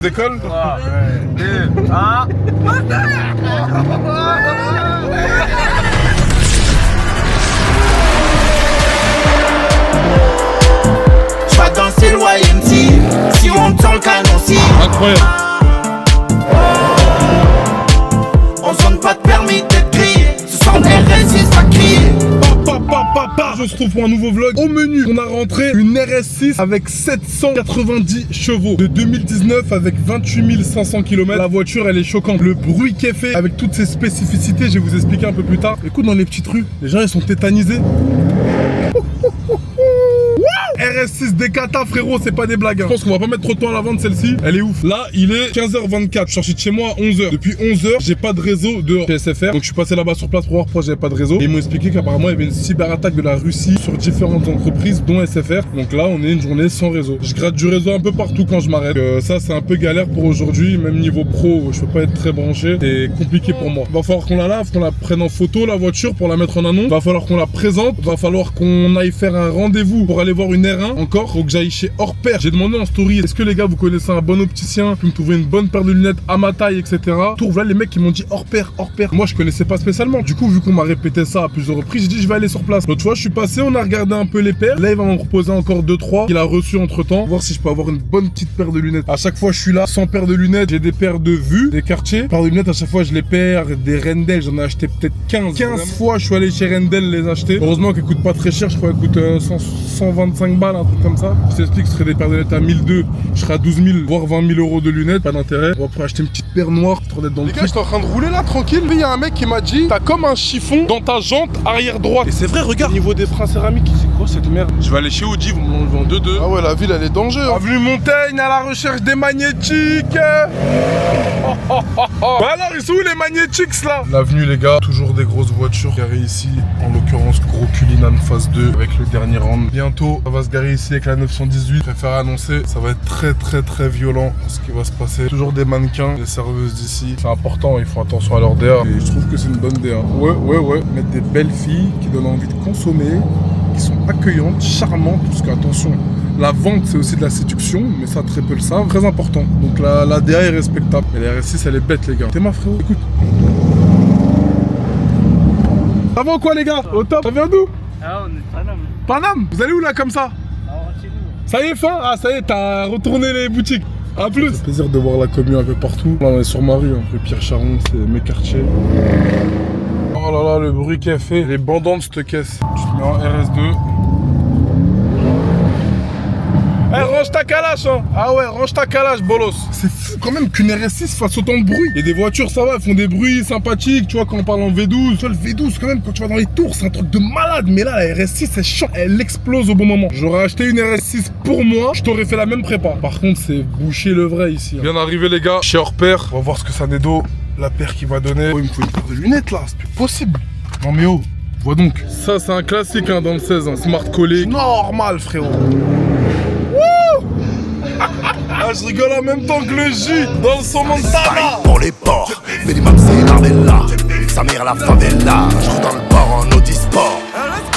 Décolle 3, 2, 1. J'vais danser le YMC, si on tend le canon si. Incroyable. On sonne pas de permis d'être grillé, ce sont des RS6 pas crier. Je se retrouve pour un nouveau vlog. Au menu, on a rentré une RS6 avec 790 chevaux de 2019 avec 28 500 km. La voiture, elle est choquante. Le bruit qu'elle fait avec toutes ses spécificités, je vais vous expliquer un peu plus tard. Écoute, dans les petites rues, les gens, ils sont tétanisés. RS6 Dekata, frérot, c'est pas des blagues. Je pense qu'on va pas mettre trop de temps à la vente, celle-ci. Elle est ouf. Là, il est 15h24. Je suis sorti de chez moi à 11h. Depuis 11h, j'ai pas de réseau de SFR. Donc, je suis passé là-bas sur place pour voir pourquoi j'avais pas de réseau. Et ils m'ont expliqué qu'apparemment, il y avait une cyberattaque de la Russie sur différentes entreprises, dont SFR. Donc là, on est une journée sans réseau. Je gratte du réseau un peu partout quand je m'arrête. Ça, c'est un peu galère pour aujourd'hui. Même niveau pro, je peux pas être très branché. C'est compliqué pour moi. Va falloir qu'on la lave, qu'on la prenne en photo, la voiture, pour la mettre en annonce. Va falloir qu'on la présente. Va falloir qu'on aille faire un rendez-vous pour aller voir une R1. Encore, faut que j'aille chez Hors Pair. J'ai demandé en story, est-ce que les gars, vous connaissez un bon opticien qui me trouver une bonne paire de lunettes à ma taille, etc. Trouve là les mecs qui m'ont dit Hors Pair, Hors Pair. Moi, je connaissais pas spécialement. Du coup, vu qu'on m'a répété ça à plusieurs reprises, j'ai dit je vais aller sur place. L'autre fois, je suis passé, on a regardé un peu les paires. Là, il va m'en reposer encore 2-3 qu'il a reçu entre temps. Voir si je peux avoir une bonne petite paire de lunettes. À chaque fois, je suis là sans paire de lunettes. J'ai des paires de vue, des quartiers. Paires de lunettes, à chaque fois, je les perds. Des Rendel, j'en ai acheté peut-être 15. 15 fois, je suis allé chez Rendel les acheter. Heureusement qu'elles coûtent pas très cher. Je crois qu'elles coûtent 125 balles, un truc comme ça. Je t'explique, ce serait des paires de lunettes à 1002. Je serai à 12 000, voire 20 000 euros de lunettes. Pas d'intérêt. On va après acheter une petite paire noire pour d'être dans le truc. J'étais en train de rouler là, tranquille. Puis il y a un mec qui m'a dit t'as comme un chiffon dans ta jante arrière droite. Et c'est vrai, regarde. Au niveau des freins céramiques, c'est quoi cette merde? Je vais aller chez Audi, vous me l'enlevez en 2-2. Ah ouais, la ville, elle est dangereuse. Avenue Montaigne à la recherche des magnétiques. Bah alors, ils sont où les magnétiques là? L'avenue, les gars, toujours des grosses voitures garées ici. En l'occurrence, gros Cullinan phase 2 avec le dernier round. Bientôt, ça va se garer ici avec la 918. Je préfère annoncer, ça va être très violent ce qui va se passer. Toujours des mannequins, des serveuses d'ici. C'est important, ils font attention à leur DA. Et je trouve que c'est une bonne DA. Ouais. Mettre des belles filles qui donnent envie de consommer, qui sont accueillantes, charmantes, parce que attention, la vente c'est aussi de la séduction, mais ça très peu le savent, très important. Donc la DA est respectable. Mais la RS6 elle est bête les gars. T'es ma frérot, écoute. Ça va ou quoi les gars? Au top. Ça vient d'où? Ah, on est de Paname. Paname? Vous allez où là comme ça? Ah, chez nous. Ça y est fin? Ah ça y est, t'as retourné les boutiques. A plus. Ça fait plaisir de voir la commune un peu partout. Là on est sur ma rue, rue Pierre Charon, c'est mes quartiers. Oh là là, le bruit qu'elle fait. Elle est bandante cette caisse. Tu te mets en RS2. Eh, range ta calache, hein. Ah ouais, range ta calache, bolos. C'est fou quand même qu'une RS6 fasse autant de bruit. Et des voitures, ça va, elles font des bruits sympathiques. Tu vois, quand on parle en V12, tu vois, le V12, quand même, quand tu vas dans les tours, c'est un truc de malade. Mais là, la RS6, c'est chiant. Elle explose au bon moment. J'aurais acheté une RS6 pour moi, je t'aurais fait la même prépa. Par contre, c'est boucher le vrai ici. Bien arrivé, les gars, chez Hors Pair. On va voir ce que ça n'est d'eau. La paire qui va donner. Oh, il me faut une paire de lunettes là, c'est plus possible. Non, mais oh, vois donc. Ça, c'est un classique hein, dans le 16, hein. Smart collé. Normal, frérot. Ah, je rigole en même temps que le J dans le son Montana. Pour les porcs, minimum c'est Marvella. Sa mère la favela, je roule dans le port en Audi Sport.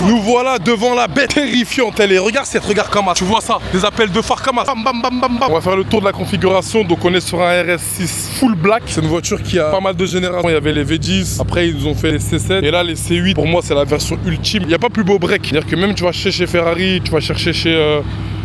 Nous voilà devant la bête terrifiante. Elle est, regarde cette, regarde Kamas. Tu vois ça? Des appels de phare Kamas. Bam bam bam bam bam. On va faire le tour de la configuration. Donc on est sur un RS6 full black. C'est une voiture qui a pas mal de générations. Il y avait les V10. Après ils nous ont fait les C7. Et là les C8. Pour moi c'est la version ultime. Il n'y a pas plus beau break. C'est-à-dire que même tu vas chercher chez Ferrari, tu vas chercher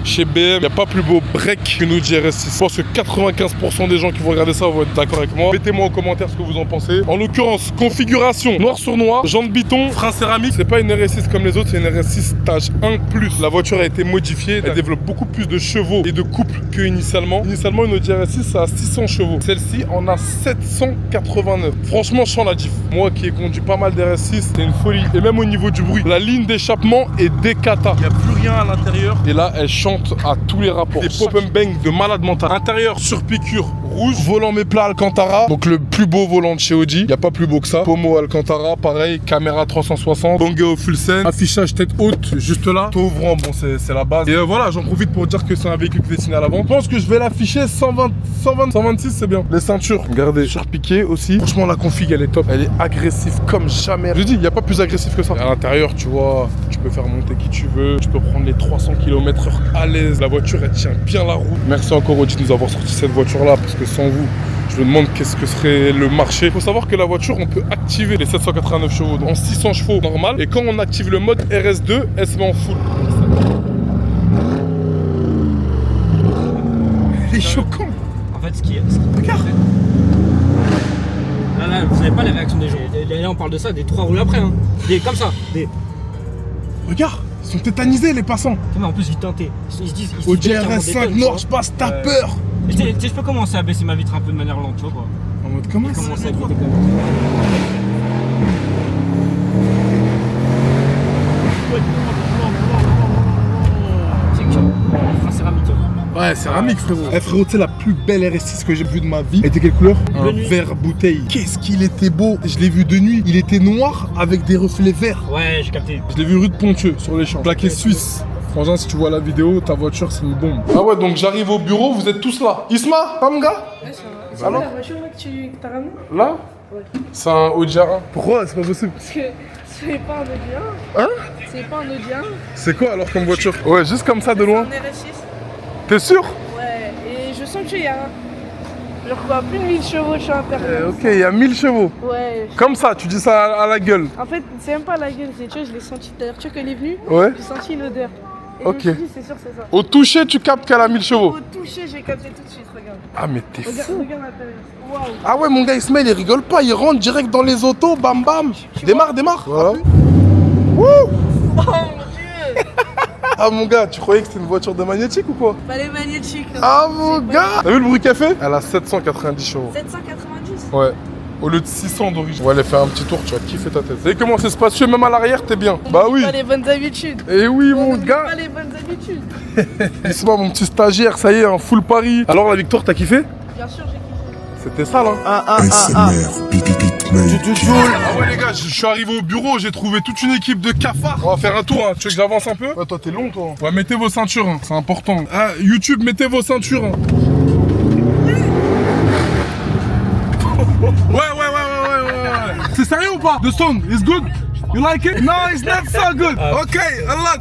chez BM, il n'y a pas plus beau break qu'une Audi RS6. Je pense que 95% des gens qui vont regarder ça vont être d'accord avec moi. Mettez-moi en commentaire ce que vous en pensez. En l'occurrence, configuration noir sur noir, jantes biton, frein céramique. C'est pas une RS6 comme les autres, c'est une RS6 stage 1+. La voiture a été modifiée, elle développe beaucoup plus de chevaux et de couple que initialement. Initialement, une Audi RS6 ça a 600 chevaux. Celle-ci en a 789. Franchement, je sens la diff. Moi qui ai conduit pas mal d'RS6, c'est une folie. Et même au niveau du bruit, la ligne d'échappement est Dekata. Il n'y a plus rien à l'intérieur. Et là, elle chante à tous les rapports. Des pop and bang de malade mental. Intérieur sur piqûre rouge, volant méplat Alcantara, donc le plus beau volant de chez Audi. Il y a pas plus beau que ça. Pommeau Alcantara, pareil, caméra 360, Bangao full scène, affichage tête haute juste là. Taux ouvrant, bon c'est la base. Et voilà, j'en profite pour dire que c'est un véhicule destiné à la vente. Je pense que je vais l'afficher 126, c'est bien. Les ceintures, regardez, surpiqué aussi. Franchement la config elle est top. Elle est agressive comme jamais. Je dis, il n'y a pas plus agressif que ça. À l'intérieur, tu vois, tu peux faire monter qui tu veux. Tu peux prendre les 300 km/h à l'aise. La voiture, elle tient bien la route. Merci encore Audi de nous avoir sorti cette voiture-là, parce que sans vous, je me demande qu'est-ce que serait le marché. Il faut savoir que la voiture, on peut activer les 789 chevaux en 600 chevaux normal. Et quand on active le mode RS2, elle se met en full. Il est choquant. En fait, ce qui est. Regarde. Là, vous savez pas la réaction des gens. Là, on parle de ça, des 3 roues après. Hein. Des comme ça. Des. Regarde, ils sont tétanisés les passants. Mais en plus, ils teintés. Ils se disent. Audi RS5 Nord, je passe, t'as peur. Tu sais, je peux commencer à baisser ma vitre un peu de manière lente, tu vois quoi. En mode comment ça? Commencer à éviter comme ça. C'est céramique. Ouais, céramique frérot. Eh frérot, tu sais la plus belle RS6 que j'ai vue de ma vie, elle était quelle couleur? Un vert bouteille. Qu'est-ce qu'il était beau. Je l'ai vu de nuit, il était noir avec des reflets verts. Ouais, j'ai capté. Je l'ai vu rue de Ponthieu, sur les champs. Plaqué suisse. Franchement, si tu vois la vidéo, ta voiture c'est une bombe. Ah ouais, donc j'arrive au bureau, vous êtes tous là. Isma, pas mon gars? Ouais, ça va. La voiture là que t'as ramenée? Là? Ouais. C'est un Audi A1. Pourquoi? C'est pas possible. Parce que c'est pas un Audi 1. Hein? C'est pas un Audi 1. C'est quoi alors comme voiture? Ouais, juste comme ça de loin. C'est un RS6. T'es sûr? Ouais, et je sens qu'il y a genre quoi, plus de 1000 chevaux de champ intérieur. Ok, il y a 1000 chevaux. Ouais. Comme ça, tu dis ça à la gueule. En fait, c'est même pas la gueule, c'est tu vois, je l'ai senti tout à l'heure. Tu vois qu'elle est venue, Ouais. j'ai senti une odeur. Et Ok. je me suis dit, c'est sûr, c'est ça. Au toucher, tu captes qu'elle a 1000 chevaux. Au toucher, j'ai capté tout de suite, regarde. Ah, mais t'es fou. Regarde l'intérieur. Waouh. Ah ouais, mon gars, Ismaël, il rigole pas. Il rentre direct dans les autos, bam bam. Démarre, démarre. Voilà. Wouh. Oh mon dieu. Ah, mon gars, tu croyais que c'était une voiture de magnétique ou quoi? Pas les magnétiques. Ah, mon gars. T'as vu le bruit qu'elle fait? Elle a 790 chevaux. 790. Ouais. Au lieu de 600 d'origine. On va aller faire un petit tour, tu vas kiffer ta tête. Vous savez comment c'est spacieux, même à l'arrière, t'es bien. Bah oui. Pas les bonnes habitudes. Et oui, On mon n'oublie gars. Pas les bonnes habitudes. Isma, mon petit stagiaire, ça y est, un full Paris. Alors, la victoire, t'as kiffé? Bien sûr, j'ai kiffé. C'était ça, là. ASMR, Ah ouais les gars, je suis arrivé au bureau, j'ai trouvé toute une équipe de cafards. On va faire un tour, hein. Tu veux que j'avance un peu? Ouais, toi t'es long toi. Ouais, mettez vos ceintures, hein. C'est important. Ah, YouTube, mettez vos ceintures. Hein. Ouais. C'est sérieux ou pas? The song is good? You like it? No, it's not so good. Ok, a lot.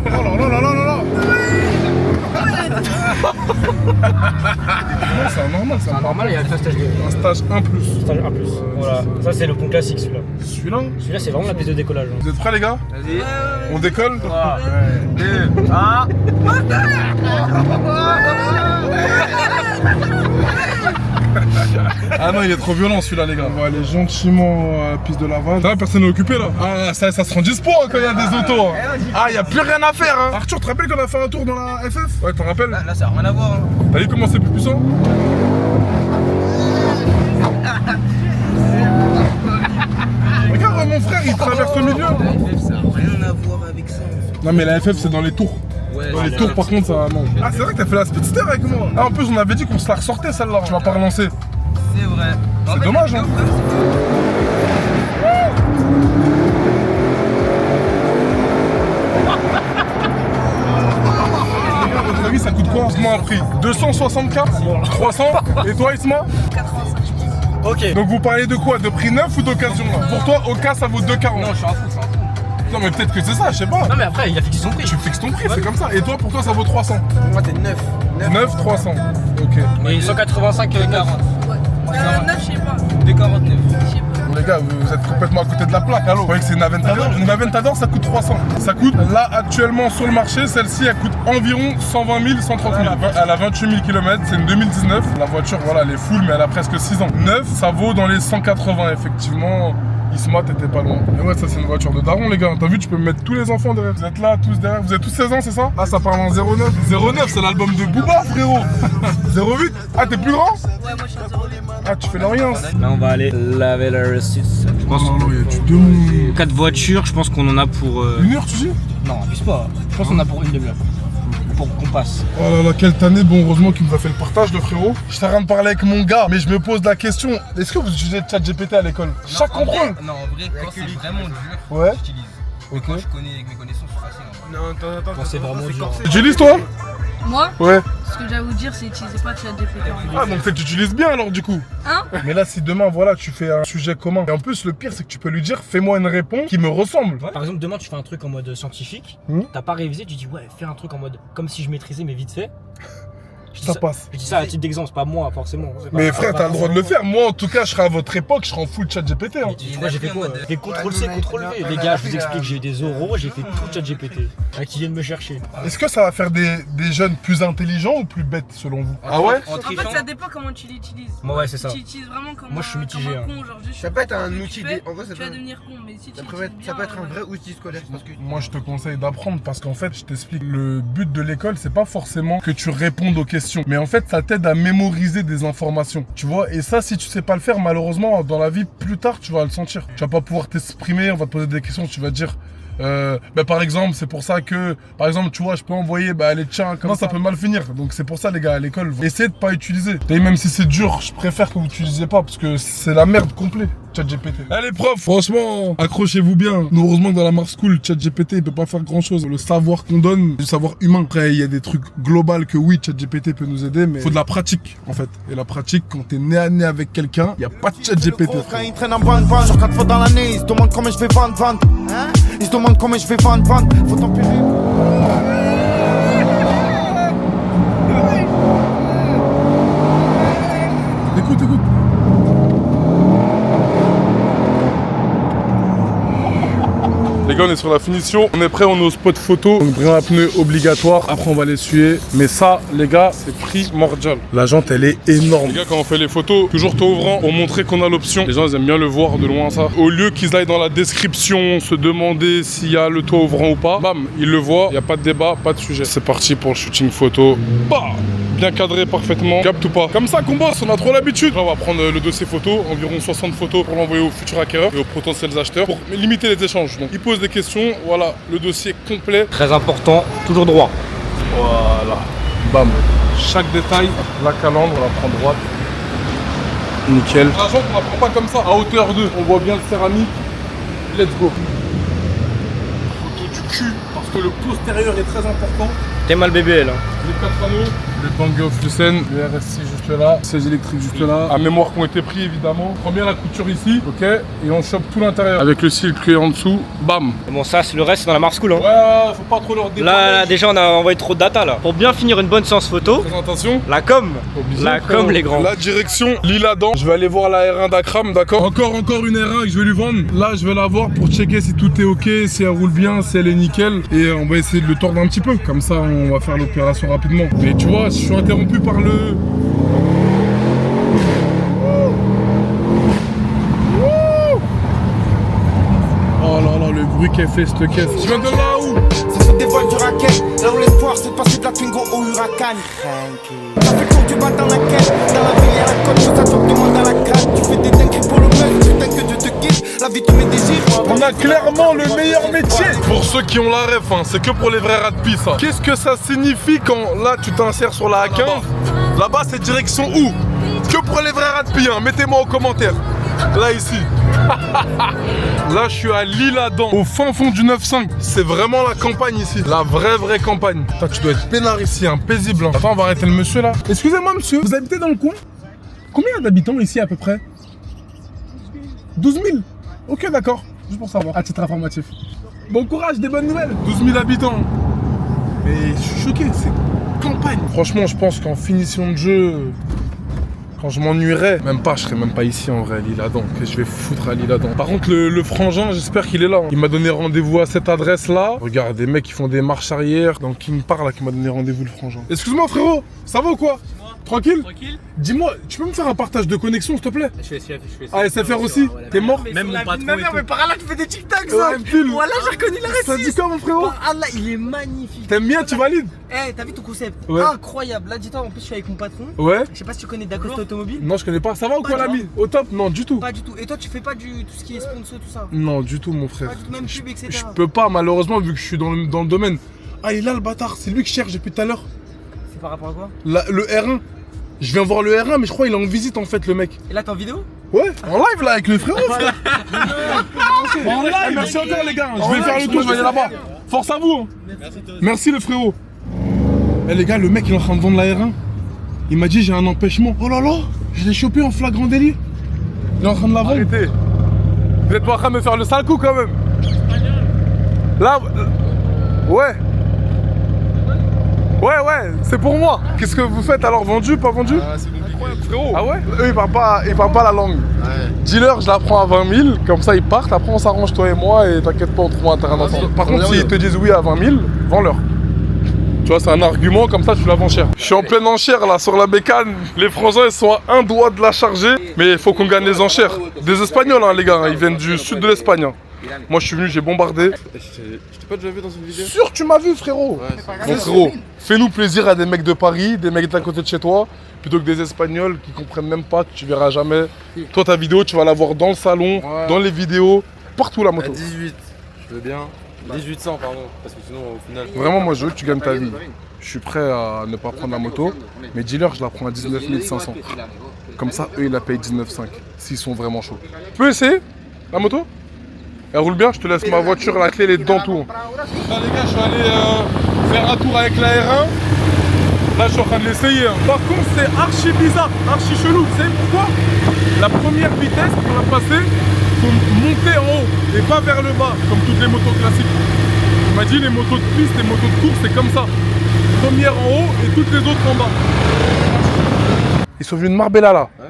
Oh là. Non, c'est normal, c'est normal. Normal, il y a un stage 2. Un stage 1+. Stage 1 plus. Voilà. Ça, c'est le pont classique celui-là. Celui-là? Celui-là, c'est vraiment la piste de décollage. Hein. Vous êtes prêts les gars? Vas-y. On décolle? 3, 2, 1. Ah non, il est trop violent celui-là, les gars. On va aller gentiment à la piste de lavage. Ça, personne n'est occupé là. Ah, ça se rend dispo hein, quand il y a des autos. Hein. Ah, il n'y a plus rien à faire. Hein. Arthur, tu te rappelles qu'on a fait un tour dans la FF? Ouais, t'en rappelles? Là, ça n'a rien à voir. Hein. T'as vu comment c'est plus puissant? Regarde, mon frère, il traverse le milieu. La FF, ça n'a rien à voir avec ça. Non, mais la FF, c'est dans les tours. Ouais, Dans les tours, par contre, ça. Non. Ah, c'est vrai que t'as fait la speedster avec moi. Ah, en plus, on avait dit qu'on se la ressortait celle-là. Tu m'as pas relancé. c'est vrai. En C'est fait, dommage, hein. À votre avis, ça coûte quoi? Dites-moi un prix. 264? 300? Et toi, Isma? 85. Ok. Donc vous parlez de quoi? De prix neuf ou d'occasion là? Pour toi, au cas, ça vaut 2,40. Non, je suis un fou, Non, mais peut-être que c'est ça, je sais pas. Non, mais après, il a fixé son prix. Tu fixes ton prix, c'est comme ça. Et toi, pour toi, ça vaut 300. Moi, t'es 9. 9, 300. Ok. Mais 185 40. Ouais. 9, je sais pas. 2,49. Je sais pas. Les gars, vous êtes complètement à côté de la plaque, allô? Vous croyez que c'est une Aventador? Une Aventador, ça coûte 300. Ça coûte, là, actuellement, sur le marché, celle-ci, elle coûte environ 120 000, 130 000. Elle a 28 000 km, c'est une 2019. La voiture, voilà, elle est full, mais elle a presque 6 ans. 9, ça vaut dans les 180, effectivement. Isma, t'étais pas loin. Et ouais, ça, c'est une voiture de daron, les gars. T'as vu, tu peux mettre tous les enfants derrière. Vous êtes là, tous derrière. Vous avez tous 16 ans, c'est ça? Ah, ça parle en 09. 09, c'est l'album de Booba, frérot. 08. Ah, t'es plus grand? Ouais, moi je suis à 0,2. Ah, tu fais l'Alliance. Là, on va aller laver la R6. Je pense Non, il y a du demi. 4 voitures, je pense qu'on en a pour. Une heure, tu dis? Non, abuse pas. Je pense qu'on en a pour une demi-heure. Pour qu'on passe. Oh là là, quelle année, bon, heureusement qu'il nous a fait le partage, le frérot. Je suis en train de parler avec mon gars, mais je me pose la question, est-ce que vous utilisez ChatGPT à l'école? Chaque contrôle? Non, en vrai, quand c'est vraiment dur, Ouais. j'utilise. Mais Ok. quand je connais avec mes connaissances, c'est facile. Quand c'est vraiment dur. Tu utilises toi? Moi, Ouais. ce que j'ai à vous dire, c'est utilisez pas ChatGPT. Ah, donc c'est que tu utilises bien alors du coup. Hein? Mais là, si demain, voilà, tu fais un sujet commun. Et en plus, le pire, c'est que tu peux lui dire, fais-moi une réponse qui me ressemble. Par exemple, demain tu fais un truc en mode scientifique, t'as pas révisé, tu dis ouais, fais un truc en mode comme si je maîtrisais mais vite fait. Ça passe. Je dis ça à titre d'exemple, c'est pas moi forcément. Mais frère, t'as le droit de le faire. Moi, en tout cas, je serai à votre époque, je serai en full ChatGPT. Hein. Moi j'ai fait quoi? J'ai fait CTRL-C, CTRL-V. Les gars, je vous explique, j'ai eu des oraux, j'ai fait tout ChatGPT. Qui viennent me chercher. Est-ce que ça va faire des jeunes plus intelligents ou plus bêtes selon vous? Ah ouais? En fait, ça dépend comment tu l'utilises. Moi ouais, c'est ça. Tu l'utilises vraiment comme Moi, je suis mitigé, comme un hein. con, genre juste Ça peut être un tu outil, fais, en vrai, ça tu vas peut- devenir con, mais si tu Ça peut l'utilises être bien, un vrai outil scolaire parce que Moi, je te conseille d'apprendre parce qu'en fait, je t'explique, le but de l'école, c'est pas forcément que tu répondes aux questions, mais en fait, ça t'aide à mémoriser des informations, tu vois. Et ça, si tu sais pas le faire, malheureusement, dans la vie, plus tard, tu vas le sentir. Tu vas pas pouvoir t'exprimer, on va te poser des questions, tu vas dire. Par exemple, c'est pour ça que, par exemple, tu vois, je peux envoyer, allez, tiens, comment ça peut mal finir. Donc c'est pour ça, les gars, à l'école, essayez de pas utiliser. Et même si c'est dur, je préfère que vous n'utilisiez pas parce que c'est la merde complète. ChatGPT. Allez profs, franchement, accrochez-vous bien. Nous, heureusement que dans la Mars School, ChatGPT il peut pas faire grand chose. Le savoir qu'on donne, du savoir humain. Après, il y a des trucs globaux que oui, ChatGPT peut nous aider, mais faut de la pratique en fait. Et la pratique, quand t'es nez à nez avec quelqu'un, il y a pas de ChatGPT. Frère, ils traînent en van, genre 4 fois dans l'année, ils se demandent comment je vais vendre. Ils se demandent comment je vais vendre. Faut t'empirer. Écoute. Les gars, on est sur la finition, on est prêt, on est au spot photo. Donc brin à pneu obligatoire, après on va l'essuyer. Mais ça, les gars, c'est primordial. La jante, elle est énorme. Les gars, quand on fait les photos, toujours toit ouvrant pour montrer qu'on a l'option. Les gens, ils aiment bien le voir de loin, ça. Au lieu qu'ils aillent dans la description, se demander s'il y a le toit ouvrant ou pas, bam, ils le voient, il n'y a pas de débat, pas de sujet. C'est parti pour le shooting photo. Bah, bien cadré parfaitement, capte ou pas. Comme ça qu'on bosse, on a trop l'habitude. Là, on va prendre le dossier photo, environ 60 photos pour l'envoyer aux futurs acquéreurs et aux potentiels acheteurs pour limiter les échanges. Donc, ils posent des questions, voilà, le dossier complet. Très important, toujours droit. Voilà, bam. Chaque détail, la calandre, on la prend droite. Nickel. La jante, on la prend pas comme ça, à hauteur 2. On voit bien le céramique. Let's go. Photo du cul, parce que le postérieur est très important. T'es mal bébé là. Les 4 anneaux, les Bang Olufsen, le RS6 juste là, 16 électriques juste là. À mémoire qui ont été pris évidemment. On prend bien la couture ici, ok, et on chope tout l'intérieur. Avec le cil clé en dessous, bam. Bon ça, c'est le reste, c'est dans la Mars School hein. Ouais, faut pas trop leur dévoiler. Là, déjà on a envoyé trop de data là. Pour bien finir une bonne séance photo, Présentation. la com. Obligé, La frérot. com les grands. La direction, Lille-Adam. Je vais aller voir la R1 d'Akram, d'accord. Encore une R1 que je vais lui vendre. Là, je vais la voir pour checker si tout est ok, si elle roule bien, si elle est nickel. Et on va essayer de le tordre un petit peu. Comme ça, on va faire l'opération rapidement. Mais tu vois, je suis interrompu par le... Oh là là, le bruit qu'elle fait cette caisse. Je viens de là où? Ça se dévoile du racket. Là où l'espoir c'est de passer de la Twingo au Huracan. Ça fait le tour du bas dans la caisse. Dans la ville y'a la côte, tout ça te demande à la crâne. Tu fais des dingueries pour le buzz, putain que Dieu te quitte. La vie te met des gires. On a clairement le meilleur métier. Pour ceux qui ont la ref, hein, c'est que pour les vrais radpis ça. Qu'est-ce que ça signifie quand là tu t'insères sur la A15? Là-bas c'est direction où? Que pour les vrais radpis, hein, mettez-moi en commentaire. Là ici. Là je suis à Lille-Adam, au fin fond du 9-5. C'est vraiment la campagne ici. La vraie campagne. Putain, tu dois être peinard ici, hein, paisible. Hein. Attends, on va arrêter le monsieur là. Excusez-moi monsieur, vous habitez dans le coin? Combien il y a d'habitants ici à peu près? 12 000. Ok, d'accord. Juste pour savoir, à titre informatif. Bon courage, des bonnes nouvelles. 12 000 habitants. Mais je suis choqué, c'est campagne. Franchement, je pense qu'en finition de jeu, quand je m'ennuierais, même pas, je serais même pas ici en vrai, à Lille-Adam. Que je vais foutre à Lille-Adam. Par contre, le frangin, j'espère qu'il est là. Il m'a donné rendez-vous à cette adresse-là. Regarde, des mecs qui font des marches arrière. Donc, qui me parle là, qui m'a donné rendez-vous, le frangin. Excuse-moi, frérot, ça va ou quoi? Tranquille? Tranquille. Dis-moi, tu peux me faire un partage de connexion, s'il te plaît? Je fais ça. Ah, SFR aussi? T'es mort? Même mon patron et tout. Mais par là tu fais des tic-tacs Ouais, ça. pile. Voilà, j'ai reconnu la Ça dit quoi, mon frérot? Ah là, il est magnifique. T'aimes bien, tu valides? Eh, t'as vu ton concept? Ouais. Incroyable. Là, dis-toi, en plus, je suis avec mon patron. Ouais. Je sais pas si tu connais Dacosta Automobile. Non, je connais pas. Ça va ou quoi, Pas du l'ami? Au top? Non, du tout. Pas du tout. Et toi, tu fais pas tout ce qui est sponsor, tout ça? Non, du tout, mon frère. Pas du tout, même pub, etc. Je peux pas, malheureusement, vu que je suis dans le domaine. Ah, il est là, le bâtard. C'est lui que je cherche depuis tout à l'heure. C'est par rapport à quoi? Le R1. Je viens voir le R1, mais je crois qu'il est en visite, en fait, le mec. Et là, t'es en vidéo? Ouais, en live, là, avec le frérot, frère. En live. Merci encore, les gars. Je vais faire le tour, je vais aller là-bas. Force à vous. Hein. Merci, le frérot. Eh les gars, le mec il est en train de vendre la R1. Il m'a dit j'ai un empêchement. Oh là là, je l'ai chopé en flagrant délit. Il est en train de la vendre. Arrêtez. Vous êtes pas en train de me faire le sale coup quand même. Là, ouais. Ouais, c'est pour moi. Qu'est-ce que vous faites alors? Vendu, pas vendu? C'est compliqué. Frérot. Ah ouais? Eux ils parlent pas la langue. Ouais. Dealer, je la prends à 20 000, comme ça ils partent, après on s'arrange toi et moi et t'inquiète pas, on trouve un terrain d'entente. Par contre, s'ils te disent oui à 20 000, vends-leur. Tu vois, c'est un argument, comme ça tu la vends cher. Je suis en pleine enchère là sur la bécane. Les frangins ils sont à un doigt de la charger, mais il faut qu'on gagne les enchères. Des Espagnols hein, les gars, ils viennent du sud de l'Espagne. Hein. Moi je suis venu, j'ai bombardé. Je t'ai pas déjà vu dans une vidéo? Sûr tu m'as vu frérot. Ouais, Bon frérot, fais-nous plaisir à des mecs de Paris, des mecs d'à côté de chez toi, plutôt que des Espagnols qui comprennent même pas, que tu verras jamais. Toi ta vidéo tu vas la voir dans le salon, Ouais. dans les vidéos, partout la moto. 18, je veux bien. 1800 pardon, parce que sinon au final... Vraiment moi je veux que tu gagnes ta vie. Je suis prêt à ne pas prendre la moto, mais dealer je la prends à 19 500. Comme ça eux ils la payent 19,5 s'ils sont vraiment chauds. Tu peux essayer la moto? Elle roule bien, je te laisse ma voiture, la clé, elle est dedans tout. Là les gars, je suis allé faire un tour avec la R1. Là je suis en train de l'essayer. Hein. Par contre c'est archi bizarre, archi chelou. Vous savez pourquoi? La première vitesse pour la passer, faut monter en haut et pas vers le bas, comme toutes les motos classiques. Il m'a dit les motos de piste, les motos de course, c'est comme ça. Première en haut et toutes les autres en bas. Ils sont venus de Marbella là. Ouais.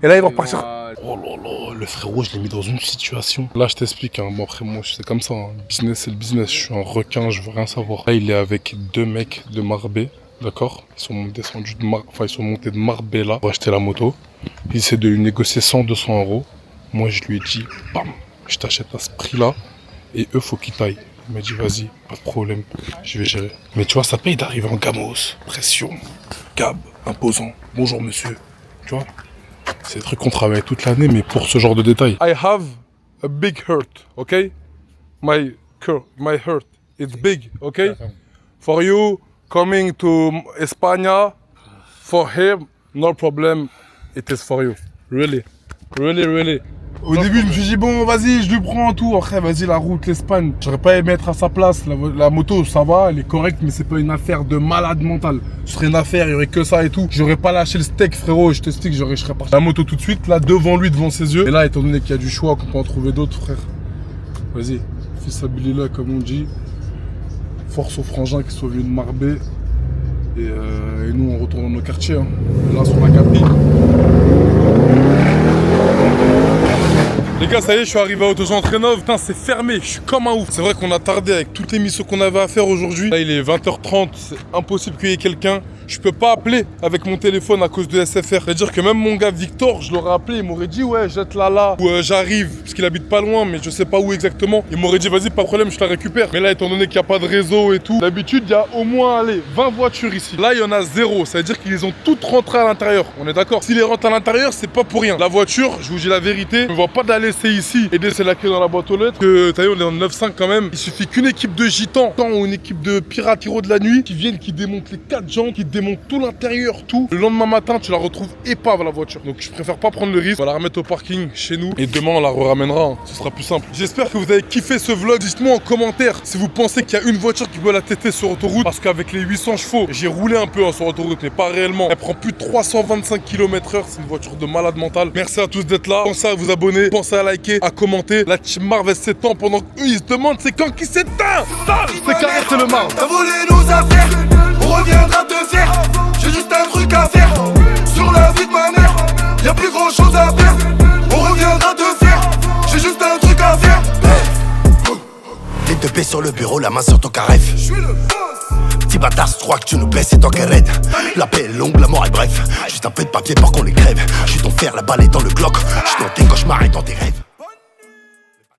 Et là ils vont repartir. Oh là là, le frérot, je l'ai mis dans une situation. Là, je t'explique. Hein. Bon, après, moi, c'est comme ça. Hein. Le business, c'est le business. Je suis un requin, je veux rien savoir. Là, il est avec deux mecs de Marbella, d'accord? Ils sont descendus de ils sont montés de Marbella pour acheter la moto. Ils essaient de lui négocier 100-200 euros. Moi, je lui ai dit, bam, je t'achète à ce prix-là. Et eux, faut qu'ils taillent. Il m'a dit, vas-y, pas de problème, je vais gérer. Mais tu vois, ça paye d'arriver en gamos, pression, cab, imposant. Bonjour, monsieur. Tu vois? C'est des trucs qu'on travaille toute l'année, mais pour ce genre de détails. I have a big hurt, okay? My hurt, it's big, okay? For you, coming to España, for him, no problem, it is for you. Really, really, really. Au début, je me suis dit, bon, vas-y, je lui prends tout. Après, vas-y, la route, l'Espagne. J'aurais pas aimé être à sa place. La moto, ça va, elle est correcte, mais c'est pas une affaire de malade mental. Ce serait une affaire, il y aurait que ça et tout. J'aurais pas lâché le steak, frérot. Je t'explique, je serais parti. La moto tout de suite, là, devant lui, devant ses yeux. Et là, étant donné qu'il y a du choix, qu'on peut en trouver d'autres, frère. Vas-y, fils là, comme on dit. Force aux frangins qui sont venus de Marbella. Et nous, on retourne dans nos quartiers. Hein. Là, sur la Capi. Les gars, ça y est, je suis arrivé à Autocentre Rénov'. Putain, c'est fermé, je suis comme un ouf. C'est vrai qu'on a tardé avec toutes les missions qu'on avait à faire aujourd'hui. Là, il est 20h30, c'est impossible qu'il y ait quelqu'un. Je peux pas appeler avec mon téléphone à cause de SFR. C'est-à-dire que même mon gars Victor, je l'aurais appelé, il m'aurait dit ouais, jette là. Ou j'arrive, parce qu'il habite pas loin, mais je sais pas où exactement. Il m'aurait dit vas-y, pas de problème, je la récupère. Mais là, étant donné qu'il n'y a pas de réseau et tout, d'habitude, il y a au moins, allez, 20 voitures ici. Là, il y en a 0. Ça veut dire qu'ils ont toutes rentrées à l'intérieur. On est d'accord? S'ils les rentrent à l'intérieur, c'est pas pour rien. La voiture, je vous dis la vérité, je ne vois pas de la laisser ici et de laisser la clé dans la boîte aux lettres. Que, t'as vu, on est en 9.5 quand même. Il suffit qu'une équipe de gitans ou une équipe de pirates héros de la nuit qui viennent, qui démontent les 4 jantes, qui démontent tout l'intérieur. Tout. Le lendemain matin, tu la retrouves épave la voiture. Donc je préfère pas prendre le risque. On va la remettre au parking chez nous. Et demain, on la ramènera. Hein. Ce sera plus simple. J'espère que vous avez kiffé ce vlog. Dites-moi en commentaire si vous pensez qu'il y a une voiture qui peut la tester sur autoroute. Parce qu'avec les 800 chevaux, j'ai roulé un peu hein, sur autoroute, mais pas réellement. Elle prend plus de 325 km/h. C'est une voiture de malade mental. Merci à tous d'être là. Pensez à vous abonner. Pensez à liker, à commenter. La team Marv s'étend pendant qu'eux ils se demandent c'est quand qui s'éteint. C'est carré, c'est le Marv. T'as volé nos affaires, on reviendra te faire. J'ai juste un truc à faire sur la vie de ma mère. Y'a plus grand chose à faire, on reviendra te faire. J'ai juste un truc à faire. Les deux pieds sur le bureau, la main sur ton carref. Je suis le boss. Petit bâtard, je crois que tu nous baisses, c'est toi qui raide. La paix est longue, la mort est bref. Juste un peu de papier pour qu'on les crève. Je suis ton fer, la balle est dans le Glock. Je suis dans tes cauchemars et dans tes rêves.